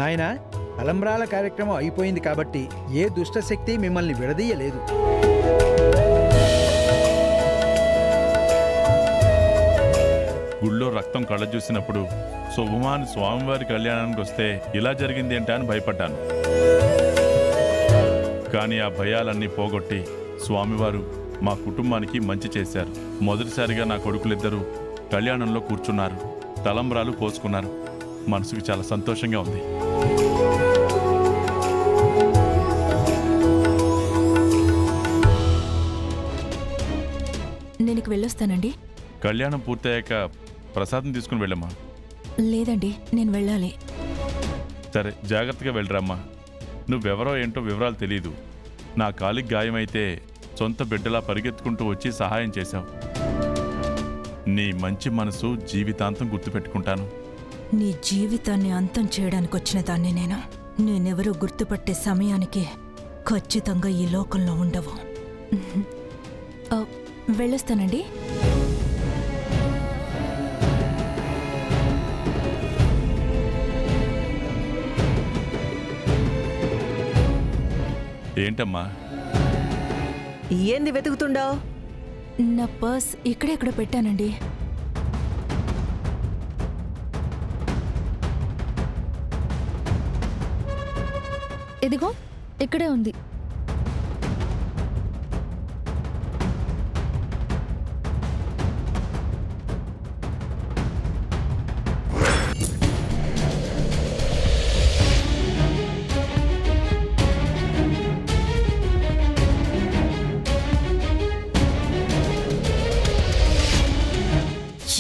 నాయనా, తలంబ్రాల కార్యక్రమం అయిపోయింది కాబట్టి ఏ దుష్టశక్తి మిమ్మల్ని విడదీయలేదు. గుళ్ళో రక్తం కళ్ళ చూసినప్పుడు శుభమాన్ స్వామివారి కళ్యాణానికి వస్తే ఇలా జరిగింది ఏంటా అని భయపడ్డాను. కానీ ఆ భయాలన్నీ పోగొట్టి స్వామివారు మా కుటుంబానికి మంచి చేశారు. మొదటిసారిగా నా కొడుకులిద్దరూ కళ్యాణంలో కూర్చున్నారు, తలంబ్రాలు పోసుకున్నారు. మనసుకు చాలా సంతోషంగా ఉంది. నేను వెళ్ళొస్తానండి. కళ్యాణం పూర్తయ్యాక ప్రసాదం తీసుకుని వెళ్ళమ్మా. లేదండి, నేను వెళ్ళాలి. సరే, జాగ్రత్తగా వెళ్ళరమ్మా. నువ్వెవరో ఏంటో వివరాలు తెలీదు. నా కాలికి గాయమైతే సొంత బిడ్డలా పరిగెత్తుకుంటూ వచ్చి సహాయం చేశావు. నీ మంచి మనసు జీవితాంతం గుర్తుపెట్టుకుంటాను. నీ జీవితాన్ని అంతం చేయడానికి వచ్చిన దాన్ని నేనెవరూ గుర్తుపట్టే సమయానికి ఖచ్చితంగా ఈ లోకంలో ఉండవు. వెళ్ళొస్తానండి. ఏంటమ్మా? ఏంది వెతుకుతుండావు? నా పర్స్ ఇక్కడెక్కడ పెట్టానండి. ఇదిగో ఇక్కడే ఉంది.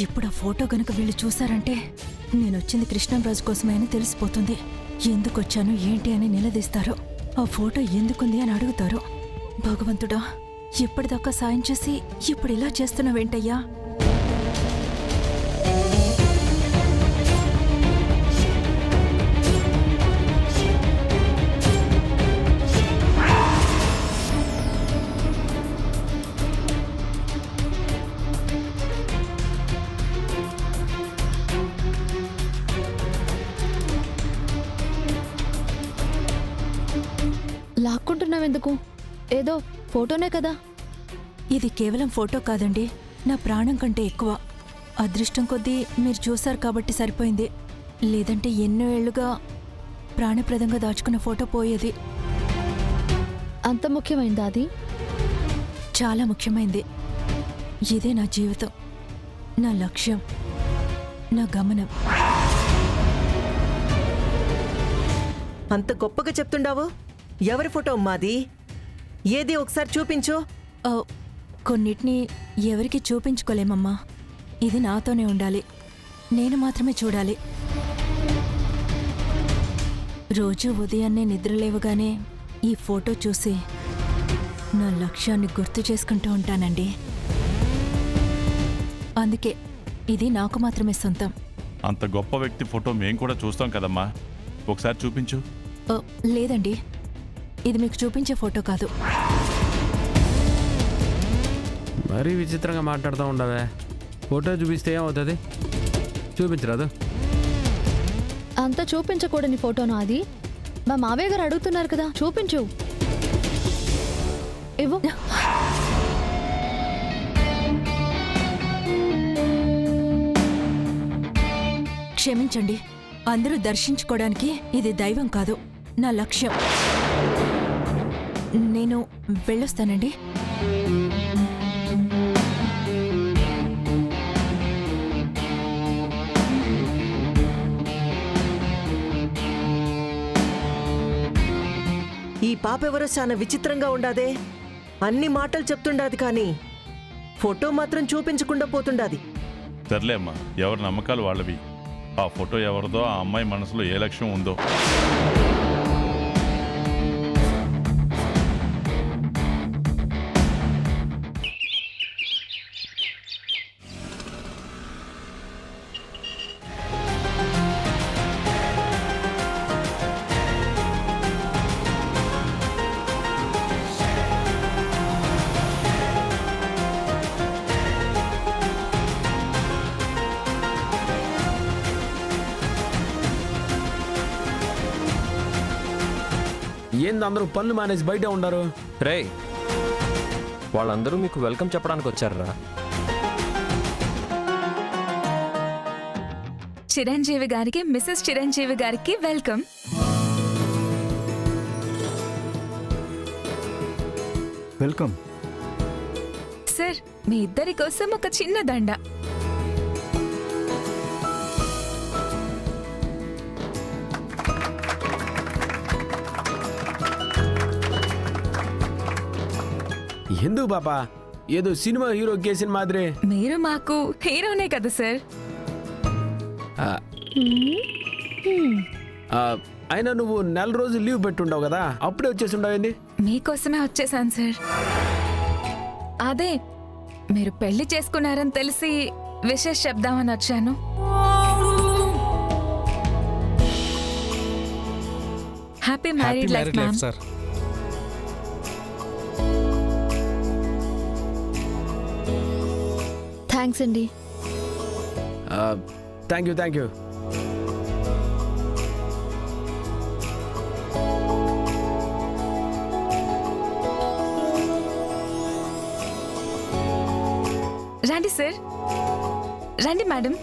ఇప్పుడు ఆ ఫోటో గనక వీళ్ళు చూశారంటే నేనొచ్చింది కృష్ణంరాజు కోసమే అని తెలిసిపోతుంది. ఎందుకొచ్చాను ఏంటి అని నిలదీస్తారు. ఆ ఫోటో ఎందుకుంది అని అడుగుతారు. భగవంతుడా, ఇప్పటిదాకా సాయం చేసి ఇప్పుడు ఇలా చేస్తున్నావేంటయ్యా? లాక్కుంటున్నావెందుకు? ఏదో ఫోటోనే కదా. ఇది కేవలం ఫోటో కాదండి, నా ప్రాణం కంటే ఎక్కువ. అదృష్టం కొద్దీ మీరు చూశారు కాబట్టి సరిపోయింది. లేదంటే ఎన్నో ఏళ్లుగా ప్రాణప్రదంగా దాచుకున్న ఫోటో పోయేది. అంత ముఖ్యమైందా అది? చాలా ముఖ్యమైంది. ఇదే నా జీవితం, నా లక్ష్యం, నా గమనం. అంత గొప్పగా చెప్తుండావు. ఎవరి ఫోటో అమ్మాది? ఏది ఒకసారి చూపించు. కొన్నిటిని ఎవరికి చూపించుకోలేమమ్మా. ఇది నాతోనే ఉండాలి, నేను మాత్రమే చూడాలి. రోజు ఉదయాన్నే నిద్రలేవగానే ఈ ఫోటో చూసి నా లక్ష్యాన్ని గుర్తు చేసుకుంటూ ఉంటానండి. అందుకే ఇది నాకు మాత్రమే సొంతం. అంత గొప్ప వ్యక్తి ఫోటో మేం కూడా చూస్తాం కదమ్మా, ఒకసారి చూపించు. లేదండి, ఇది మీకు చూపించే ఫోటో కాదు. మరీ విచిత్రంగా మాట్లాడుతూ ఉండవే. ఫోటో చూపిస్తే ఏమవుతుంది? చూపించరాదు. అంత చూపించకూడని ఫోటోనా అది? మా మావయ్య గారు అడుగుతున్నారు కదా, చూపించు. ఇవ్వు. క్షమించండి, అందరూ దర్శించుకోవడానికి ఇది దైవం కాదు, నా లక్ష్యం. నేను వెళ్ళొస్తానండి. ఈ పాపెవరో చాలా విచిత్రంగా ఉండాదే. అన్ని మాటలు చెప్తుండాది కానీ ఫోటో మాత్రం చూపించకుండా పోతుండాది. సర్లే అమ్మా, ఎవరి నమ్మకాలు వాళ్ళవి. ఆ ఫోటో ఎవరిదో, ఆ అమ్మాయి మనసులో ఏ లక్ష్యం ఉందో. ఏంది అందరూ పనులు మానేసి బయట ఉండరు? రే, వాళ్ళందరూ మీకు వెల్కమ్ చెప్పడానికి వచ్చారా? చిరంజీవి గారికి మిసెస్ చిరంజీవి గారికి వెల్కమ్. వెల్కమ్. సార్, మీ ఇద్దరి కోసం ఒక చిన్న దండ. ఎందుకు పాపా? ఏదో సినిమా హీరో కేసిన మాదిరి. మీరు మాకు హీరోనే కదా సార్. ఆ, ఆ, అయినా నువ్వు నెల రోజులు లీవ్ పెట్టుండవు కదా, అప్పుడే వచ్చేసి ఉండవేంది? మీకోసమే వచ్చేసాను సార్. అదే మీరు పెళ్లి చేసుకున్నారని తెలిసి విషెస్ చెప్దామని వచ్చాను. Happy married life ma'am. Sir. Thanks అండి. Thank you, thank you. రండి సార్, రండి మేడం.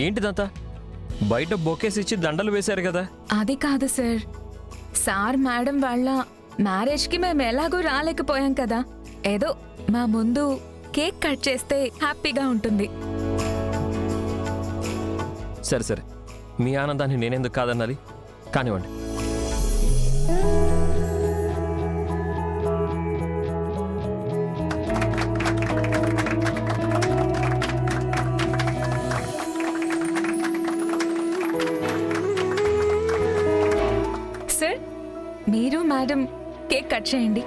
ఏంటిదంతా? బయట బొకేస్ ఇచ్చి దండలు వేశారు కదా. అది కాదు సార్, సార్ మేడం వాళ్ళ మ్యారేజ్కి మేము ఎలాగో రాలేకపోయాం కదా, ఏదో మా ముందు కేక్ కట్ చేస్తే హ్యాపీగా ఉంటుంది. సరే సరే, మీ ఆనందాన్ని నేనెందుకు కాదనాలి? కానివ్వండి. సార్, మీరు మేడం కేక్ కట్ చేయండి.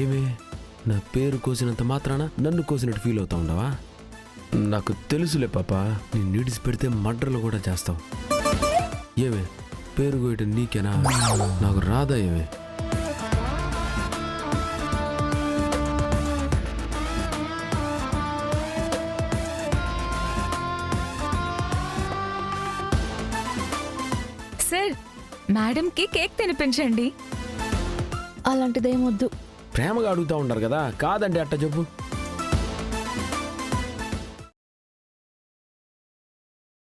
ఏమే, నా పేరు కోసినంత మాత్రాన నన్ను కోసినట్టు ఫీల్ అవుతా ఉండవా? నాకు తెలుసులే పాపా, నేను నీడిసి పెడితే మర్డర్లు కూడా చేస్తావు. ఏమే, పేరు కోయటం నీకేనా? నాకు రాదా? ఏమే, సార్, మేడంకి కేక్ తినిపించండి. అలాంటిదేమొద్దు. ప్రేమగా అడుగుతా ఉంటారు కదా, కాదంటే అట్ట చెప్పు.